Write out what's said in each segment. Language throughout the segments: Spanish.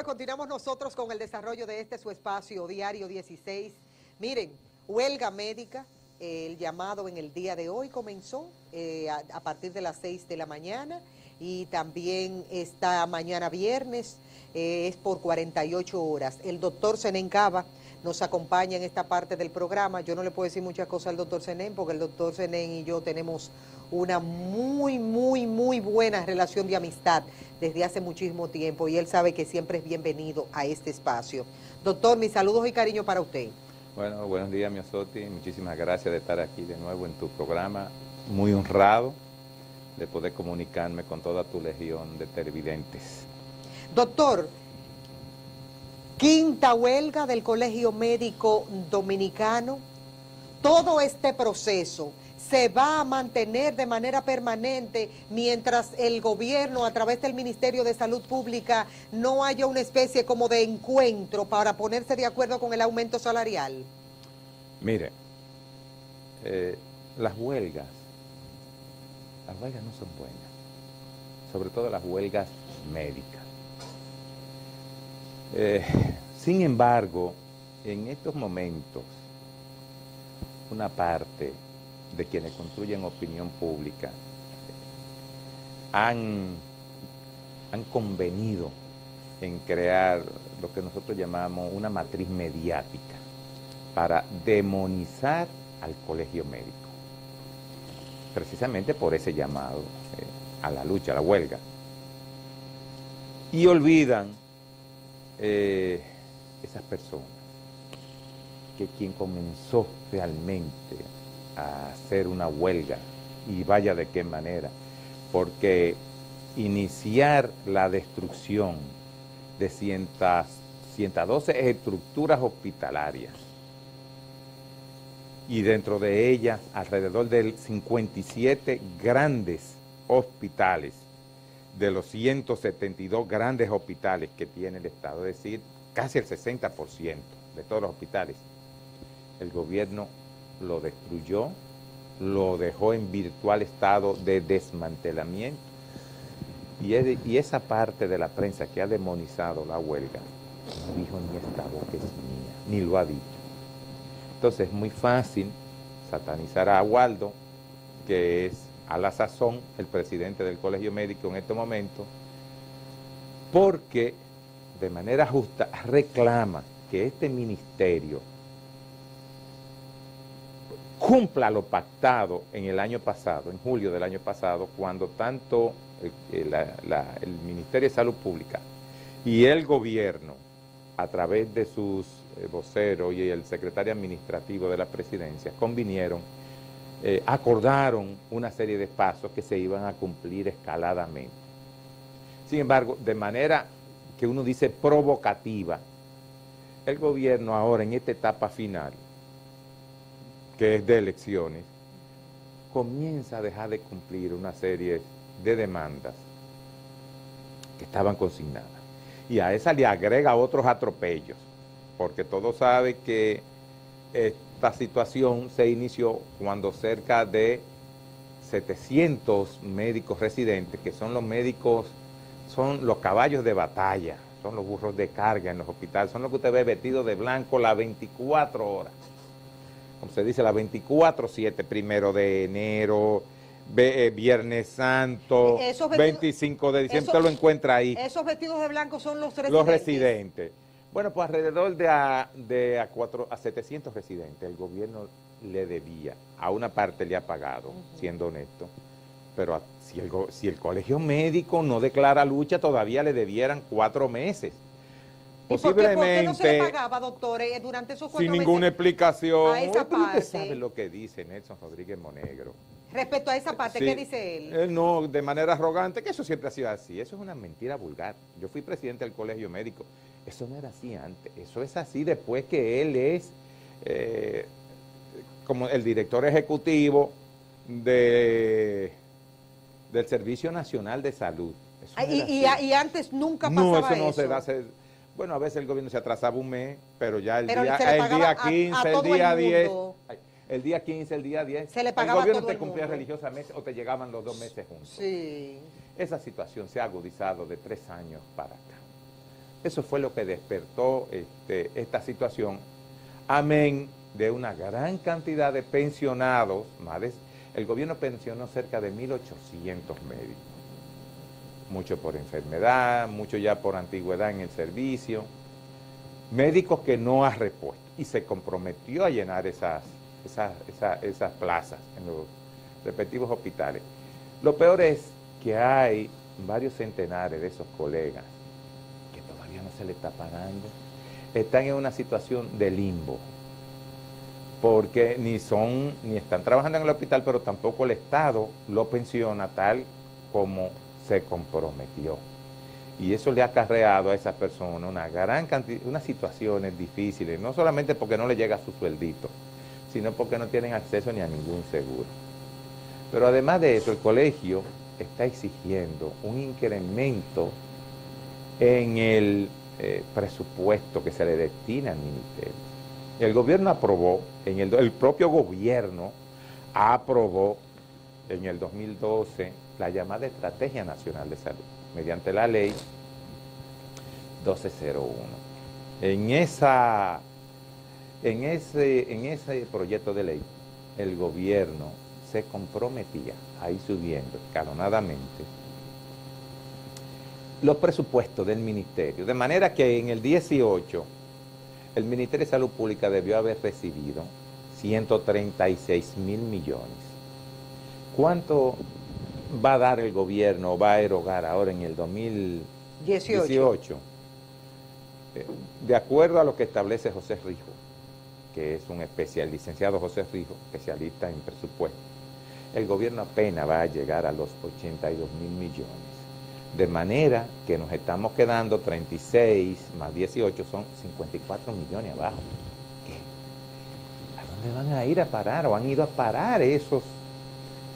continuamos nosotros con el desarrollo de su espacio Diario 16. Miren, huelga médica, el llamado en el día de hoy comenzó a partir de las 6 de la mañana y también esta mañana viernes es por 48 horas. El doctor Zenén Cava nos acompaña en esta parte del programa. Yo no le puedo decir muchas cosas al doctor Zenén porque el doctor Zenén y yo tenemos una muy buena relación de amistad desde hace muchísimo tiempo y él sabe que siempre es bienvenido a este espacio. Doctor, mis saludos y cariño para usted. Bueno, buenos días, Miosotti. Muchísimas gracias de estar aquí de nuevo en tu programa. Muy honrado de poder comunicarme con toda tu legión de televidentes. Doctor, quinta huelga del Colegio Médico Dominicano. Todo este proceso se va a mantener de manera permanente mientras el gobierno, a través del Ministerio de Salud Pública, no haya una especie como de encuentro para ponerse de acuerdo con el aumento salarial. Mire, las huelgas no son buenas, sobre todo las huelgas médicas. Sin embargo, en estos momentos, una parte de quienes construyen opinión pública han convenido en crear lo que nosotros llamamos una matriz mediática para demonizar al colegio médico, precisamente por ese llamado a la lucha, a la huelga. Y olvidan esas personas que quien comenzó realmente a hacer una huelga, y vaya de qué manera, porque iniciar la destrucción de 112 estructuras hospitalarias y dentro de ellas alrededor de 57 grandes hospitales, de los 172 grandes hospitales que tiene el Estado, es decir, casi el 60% de todos los hospitales, el gobierno lo destruyó, lo dejó en virtual estado de desmantelamiento, y esa parte de la prensa que ha demonizado la huelga no dijo ni esta boca es mía, ni lo ha dicho. Entonces es muy fácil satanizar a Waldo, que es a la sazón el presidente del Colegio Médico en este momento, porque de manera justa reclama que este ministerio cumpla lo pactado en el año pasado, en julio del año pasado, cuando tanto el Ministerio de Salud Pública y el gobierno, a través de sus voceros y el secretario administrativo de la presidencia, convinieron, acordaron una serie de pasos que se iban a cumplir escaladamente. Sin embargo, de manera que uno dice provocativa, el gobierno ahora en esta etapa final, que es de elecciones, comienza a dejar de cumplir una serie de demandas que estaban consignadas. Y a esa le agrega otros atropellos, porque todos saben que esta situación se inició cuando cerca de 700 médicos residentes, que son los médicos, son los caballos de batalla, son los burros de carga en los hospitales, son los que usted ve vestidos de blanco las 24 horas. Como se dice, la 24/7, 1 de enero, Viernes Santo, 25 de diciembre, usted lo encuentra ahí. Esos vestidos de blanco son los residentes. Los residentes. Bueno, pues alrededor de a 700 residentes el gobierno le debía, a una parte le ha pagado, siendo honesto, pero si el colegio médico no declara lucha, todavía le debieran 4 meses. Posiblemente, ¿Por qué no se le pagaba, doctor, durante esos 4 meses? Sin ninguna explicación. A esa parte. Usted sabe lo que dice Nelson Rodríguez Monegro. Respecto a esa parte, sí, ¿qué dice él? No, de manera arrogante, que eso siempre ha sido así. Eso es una mentira vulgar. Yo fui presidente del colegio médico. Eso no era así antes. Eso es así después que él es como el director ejecutivo del Servicio Nacional de Salud. Y antes nunca pasaba eso. No, eso no se da. Bueno, a veces el gobierno se atrasaba un mes, pero ya el día 15, el día 10, el día 15, el día 10, se le pagaba el gobierno a todo te el cumplía mundo religiosamente o te llegaban los 2 meses juntos. Sí. Esa situación se ha agudizado de 3 años para acá. Eso fue lo que despertó esta situación, amén de una gran cantidad de pensionados. El gobierno pensionó cerca de 1.800 médicos, muchos por enfermedad, muchos ya por antigüedad en el servicio, médicos que no ha repuesto y se comprometió a llenar esas plazas en los respectivos hospitales. Lo peor es que hay varios centenares de esos colegas que todavía no se les está pagando, están en una situación de limbo, porque ni están trabajando en el hospital, pero tampoco el Estado lo pensiona tal como se comprometió. Y eso le ha acarreado a esas personas una gran cantidad, unas situaciones difíciles, no solamente porque no le llega su sueldito, sino porque no tienen acceso ni a ningún seguro. Pero además de eso, el colegio está exigiendo un incremento en el presupuesto que se le destina al ministerio. El gobierno aprobó, el propio gobierno aprobó en el 2012 la llamada Estrategia Nacional de Salud, mediante la ley 1201. En ese proyecto de ley, el gobierno se comprometía a ir subiendo escalonadamente los presupuestos del ministerio, de manera que en el 18 el Ministerio de Salud Pública debió haber recibido 136.000 millones. ¿Cuánto va a dar el gobierno o va a erogar ahora en el 2018? De acuerdo a lo que establece José Rijo, que es un licenciado José Rijo, especialista en presupuesto, el gobierno apenas va a llegar a los 82.000 millones. De manera que nos estamos quedando 36 más 18 son 54 millones abajo. ¿Qué? ¿A dónde van a ir a parar o han ido a parar esos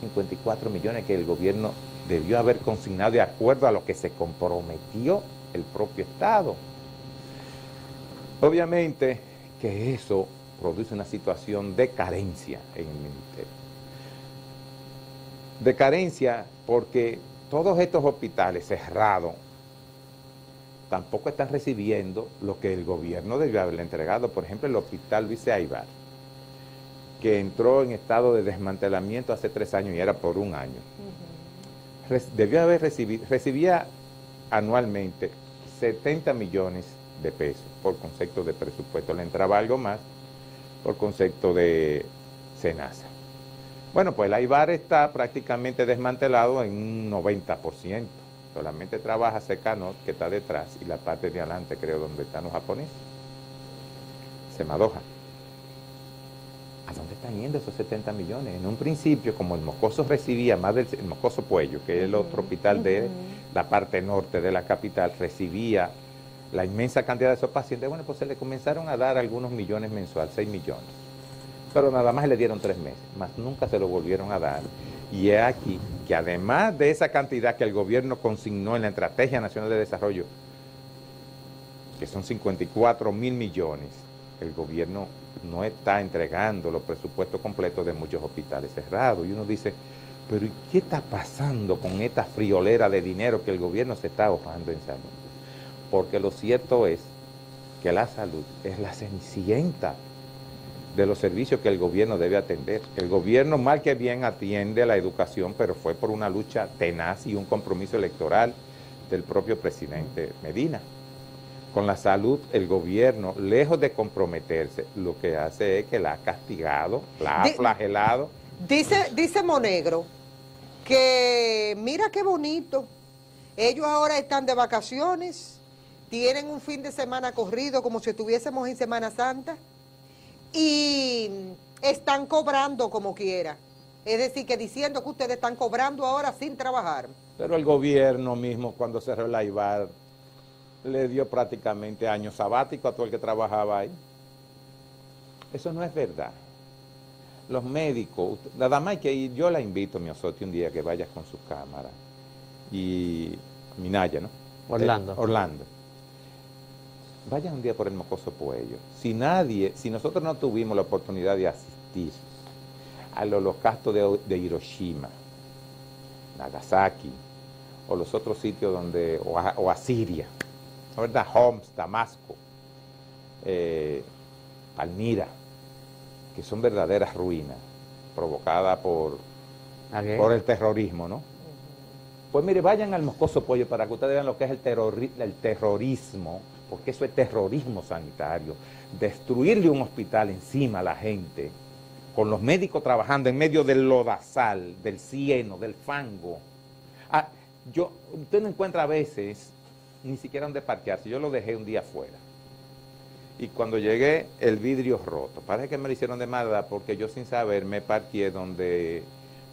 54 millones que el gobierno debió haber consignado de acuerdo a lo que se comprometió el propio Estado? Obviamente que eso produce una situación de carencia en el ministerio. De carencia porque todos estos hospitales cerrados tampoco están recibiendo lo que el gobierno debió haberle entregado. Por ejemplo, el hospital Luis C. Aybar, que entró en estado de desmantelamiento hace 3 años y era por 1 año. Debió haber recibía anualmente 70 millones de pesos por concepto de presupuesto. Le entraba algo más por concepto de SENASA. Bueno, pues el Aybar está prácticamente desmantelado en un 90%. Solamente trabaja Secanot, que está detrás, y la parte de adelante, creo, donde están los japoneses. Semadoja. ¿A dónde están yendo esos 70 millones? En un principio, como el Moscoso recibía más del... El Moscoso Puello, que es el otro hospital de la parte norte de la capital, recibía la inmensa cantidad de esos pacientes. Bueno, pues se le comenzaron a dar algunos millones mensuales, 6 millones. Pero nada más le dieron 3 meses, más nunca se lo volvieron a dar. Y es aquí que además de esa cantidad que el gobierno consignó en la Estrategia Nacional de Desarrollo, que son 54.000 millones, el gobierno no está entregando los presupuestos completos de muchos hospitales cerrados. Y uno dice, pero ¿y qué está pasando con esta friolera de dinero que el gobierno se está ahorrando en salud? Porque lo cierto es que la salud es la cenicienta de los servicios que el gobierno debe atender. El gobierno mal que bien atiende a la educación, pero fue por una lucha tenaz y un compromiso electoral del propio presidente Medina. Con la salud, el gobierno, lejos de comprometerse, lo que hace es que la ha castigado, la ha flagelado. Dice Monegro que mira qué bonito, ellos ahora están de vacaciones, tienen un fin de semana corrido como si estuviésemos en Semana Santa, y están cobrando como quiera. Es decir, que diciendo que ustedes están cobrando ahora sin trabajar. Pero el gobierno mismo, cuando cerró el Aybar, le dio prácticamente años sabáticos a todo el que trabajaba ahí. Eso no es verdad. Los médicos, nada más que ir, yo la invito, mi Osotti, un día que vayas con su cámara. Y Minaya, ¿no? Orlando. Vayan un día por el Moscoso Puello. Si nosotros no tuvimos la oportunidad de asistir al holocausto de Hiroshima, Nagasaki, o los otros sitios donde, o a Siria, ¿verdad? Homs, Damasco, Palmira, que son verdaderas ruinas provocadas por el terrorismo, ¿no? Pues mire, vayan al Moscoso Pollo para que ustedes vean lo que es el terrorismo, porque eso es terrorismo sanitario. Destruirle un hospital encima a la gente, con los médicos trabajando en medio del lodazal, del cieno, del fango. Usted no encuentra a veces ni siquiera donde parquearse. Yo lo dejé un día afuera. Y cuando llegué, el vidrio roto. Parece que me lo hicieron de maldad porque yo sin saber me parqué donde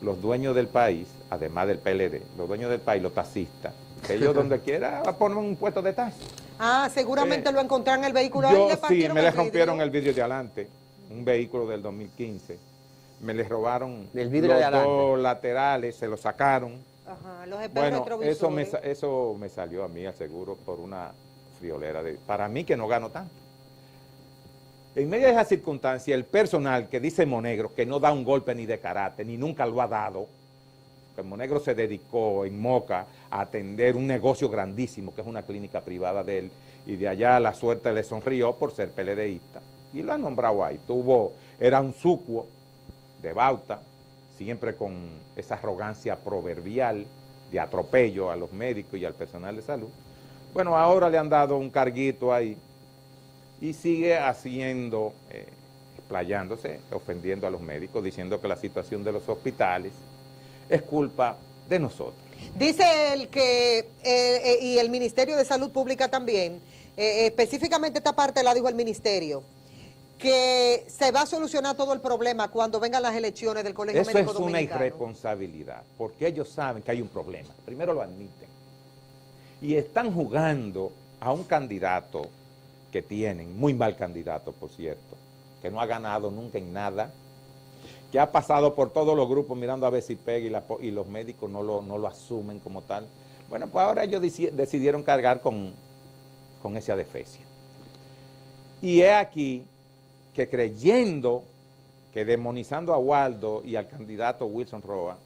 los dueños del país, además del PLD, los dueños del país, los taxistas, ellos donde quiera ponen un puesto de taxi. Seguramente lo encontraron en el vehículo. Yo sí, me le rompieron el vidrio de adelante, un vehículo del 2015. Me les robaron los dos laterales, se lo sacaron. Ajá, los bueno, eso me salió a mí al seguro por una friolera. Para mí que no gano tanto. En medio de esa circunstancia, el personal que dice Monegro, que no da un golpe ni de karate, ni nunca lo ha dado, que Monegro se dedicó en Moca a atender un negocio grandísimo, que es una clínica privada de él, y de allá la suerte le sonrió por ser PLDista, y lo han nombrado ahí. Era un sucuo de Bauta, siempre con esa arrogancia proverbial de atropello a los médicos y al personal de salud. Bueno, ahora le han dado un carguito ahí, y sigue haciendo, explayándose, ofendiendo a los médicos, diciendo que la situación de los hospitales es culpa de nosotros. Dice él que, y el Ministerio de Salud Pública también, específicamente esta parte la dijo el Ministerio, que se va a solucionar todo el problema cuando vengan las elecciones del Colegio Médico Dominicano. Eso es una irresponsabilidad, porque ellos saben que hay un problema, primero lo admiten, y están jugando a un candidato que tienen, muy mal candidato por cierto, que no ha ganado nunca en nada, que ha pasado por todos los grupos mirando a ver si pega y los médicos no lo asumen como tal. Bueno, pues ahora ellos decidieron cargar con esa adefesia. Y es aquí que creyendo que demonizando a Waldo y al candidato Wilson Roa,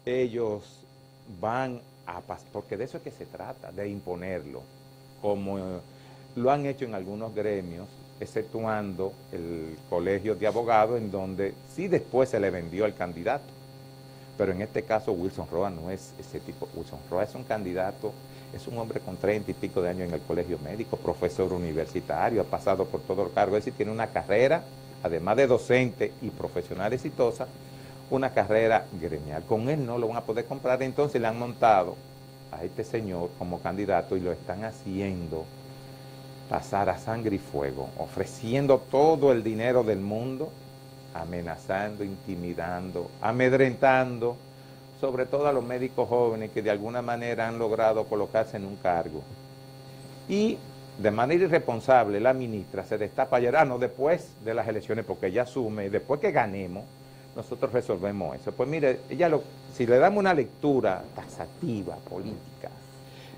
ellos van a pasar, porque de eso es que se trata, de imponerlo, como lo han hecho en algunos gremios, exceptuando el colegio de abogados, en donde sí después se le vendió al candidato. Pero en este caso Wilson Roa no es ese tipo. Wilson Roa es un candidato, es un hombre con 30 y pico de años en el colegio médico, profesor universitario, ha pasado por todos los cargos, es decir, tiene una carrera, además de docente y profesional exitosa, una carrera gremial. Con él no lo van a poder comprar, entonces le han montado a este señor como candidato y lo están haciendo pasar a sangre y fuego, ofreciendo todo el dinero del mundo, amenazando, intimidando, amedrentando, sobre todo a los médicos jóvenes que de alguna manera han logrado colocarse en un cargo. Y de manera irresponsable la ministra se destapa ayer, después de las elecciones, porque ella asume, después que ganemos, nosotros resolvemos eso. Pues mire, si le damos una lectura taxativa, política,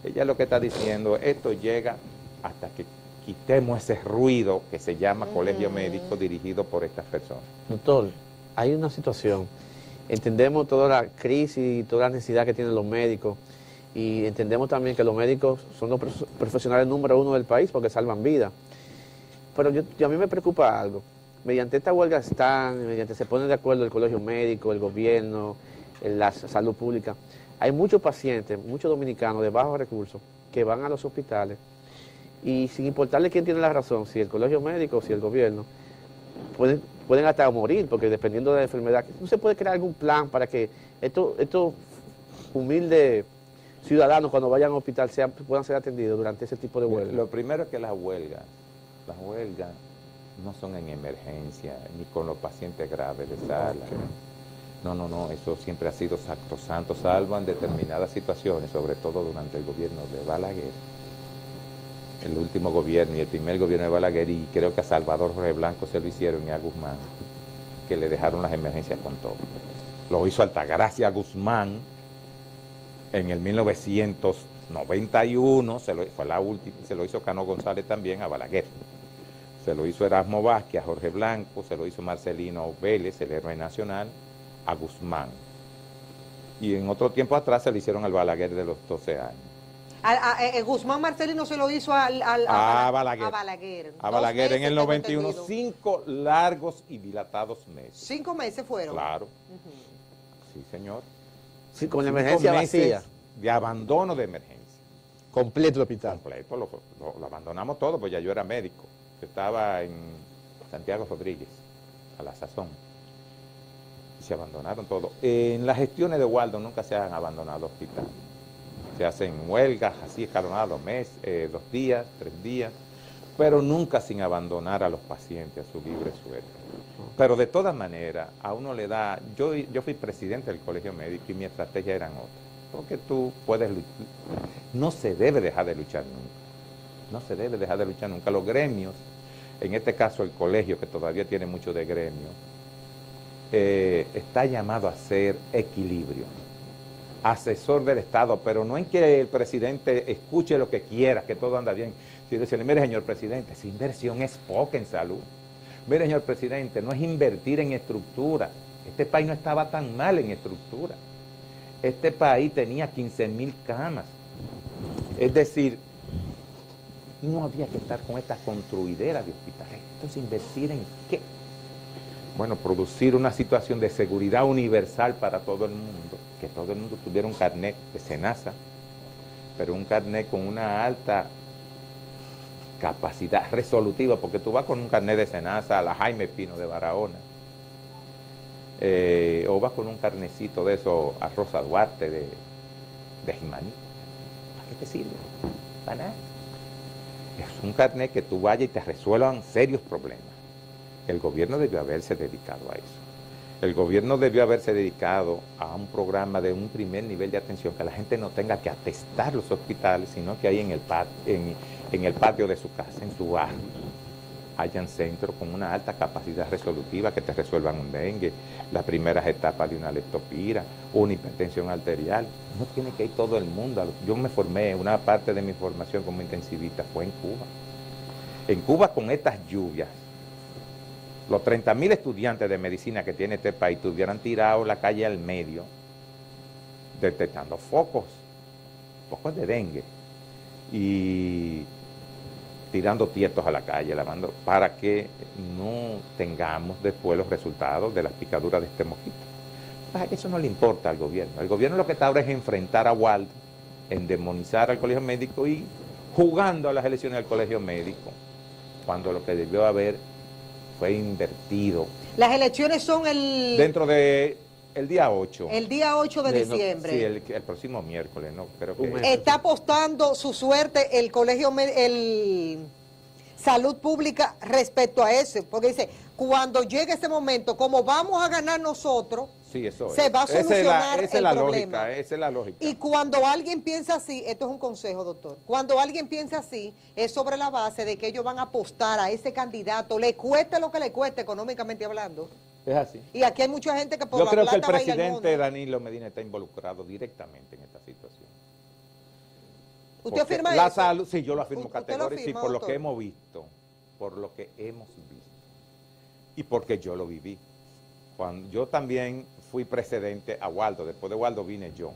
ella lo que está diciendo, esto llega hasta que quitemos ese ruido que se llama colegio médico dirigido por estas personas. Doctor, hay una situación, entendemos toda la crisis y toda la necesidad que tienen los médicos y entendemos también que los médicos son los profesionales número 1 del país porque salvan vidas. Pero a mí me preocupa algo. Mediante esta huelga mediante se ponen de acuerdo el colegio médico, el gobierno, la salud pública, hay muchos pacientes, muchos dominicanos de bajos recursos que van a los hospitales y sin importarle quién tiene la razón, si el colegio médico o si el gobierno, pueden hasta morir, porque dependiendo de la enfermedad, no se puede crear algún plan para que estos humildes ciudadanos cuando vayan al hospital puedan ser atendidos durante ese tipo de huelga. Lo primero es que las huelgas no son en emergencia, ni con los pacientes graves de sala. No, eso siempre ha sido sacrosanto, salvo en determinadas situaciones, sobre todo durante el gobierno de Balaguer. El último gobierno y el primer gobierno de Balaguer, y creo que a Salvador Jorge Blanco se lo hicieron y a Guzmán, que le dejaron las emergencias con todo. Lo hizo Altagracia Guzmán en el 1991, fue la última, se lo hizo Cano González también a Balaguer. Se lo hizo Erasmo Vázquez a Jorge Blanco, se lo hizo Marcelino Vélez, el héroe nacional, a Guzmán. Y en otro tiempo atrás se lo hicieron al Balaguer de los 12 años. Guzmán Marcelino se lo hizo a Balaguer. A Balaguer. A Balaguer en el 91, entendido. 5 largos y dilatados meses. 5 meses fueron. Claro. Sí, señor. Sí, con la 5 emergencia meses vacía. de abandono de emergencia. Completo el hospital. Completo, lo abandonamos todo, pues ya yo era médico. Yo estaba en Santiago Rodríguez, a la sazón. Y se abandonaron todo. En las gestiones de Waldo nunca se han abandonado hospitales. Se hacen huelgas así escalonadas 2 meses, 2 días, 3 días, pero nunca sin abandonar a los pacientes a su libre suerte. Pero de todas maneras, a uno le da... Yo fui presidente del colegio médico y mi estrategia eran otras. Porque tú puedes luchar. No se debe dejar de luchar nunca. No se debe dejar de luchar nunca. Los gremios, en este caso el colegio, que todavía tiene mucho de gremio, está llamado a ser equilibrio. Asesor del Estado, pero no en que el presidente escuche lo que quiera, que todo anda bien. Si decirle, mire, señor presidente, esa inversión es poca en salud. Mire, señor presidente, no es invertir en estructura. Este país no estaba tan mal en estructura. Este país tenía 15.000 camas. Es decir, no había que estar con estas construideras de hospitales. Entonces, ¿invertir en qué? Bueno, producir una situación de seguridad universal para todo el mundo. Que todo el mundo tuviera un carnet de SENASA, pero un carnet con una alta capacidad resolutiva, porque tú vas con un carnet de SENASA a la Jaime Pino de Barahona, o vas con un carnecito de eso a Rosa Duarte de Jimaní. ¿Para qué te sirve? Para nada. Es un carnet que tú vayas y te resuelvan serios problemas. El gobierno debió haberse dedicado a eso. El gobierno debió haberse dedicado a un programa de un primer nivel de atención, que la gente no tenga que atestar los hospitales, sino que ahí en el patio de su casa, en su barrio, hayan centros con una alta capacidad resolutiva que te resuelvan un dengue, las primeras etapas de una leptopira, una hipertensión arterial. No tiene que ir todo el mundo. Yo me formé, una parte de mi formación como intensivista fue en Cuba. En Cuba, con estas lluvias, los 30.000 estudiantes de medicina que tiene este país tuvieran tirado la calle al medio, detectando focos de dengue, y tirando tietos a la calle, lavando, para que no tengamos después los resultados de las picaduras de este mosquito. Eso no le importa al gobierno. El gobierno lo que está ahora es enfrentar a Waldo, endemonizar al colegio médico y jugando a las elecciones del colegio médico, cuando lo que debió haber fue invertido. Las elecciones son dentro de el día 8. El día 8 de diciembre. Sí, el próximo miércoles, ¿no? Creo que está apostando su suerte el colegio, el Salud Pública respecto a eso, porque dice, cuando llegue ese momento, como vamos a ganar nosotros, sí, eso se va a solucionar esa el es problema. Esa es la lógica. Y cuando alguien piensa así, esto es un consejo, doctor, cuando alguien piensa así, es sobre la base de que ellos van a apostar a ese candidato, le cueste lo que le cueste económicamente hablando. Es así. Y aquí hay mucha gente que por Yo la creo que el plata baila el presidente mundo. Danilo Medina está involucrado directamente en esta situación. ¿Usted Porque afirma la eso? salud, sí, yo lo afirmo ¿Usted lo categóricamente, sí, afirma, por lo doctor? que hemos visto, por lo que hemos visto, y porque yo lo viví. Cuando yo también fui precedente a Waldo, después de Waldo vine yo.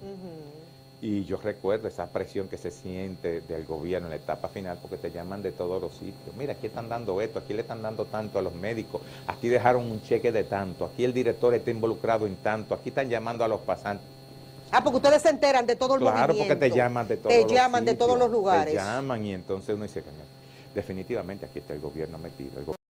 Y yo recuerdo esa presión que se siente del gobierno en la etapa final, porque te llaman de todos los sitios. Mira, aquí están dando esto, aquí le están dando tanto a los médicos, aquí dejaron un cheque de tanto, aquí el director está involucrado en tanto, aquí están llamando a los pasantes. Ah, porque ustedes se enteran de todo el movimiento. Claro, porque te llaman de todos los Te llaman de todos los lugares. Te llaman y entonces uno dice, definitivamente aquí está el gobierno metido.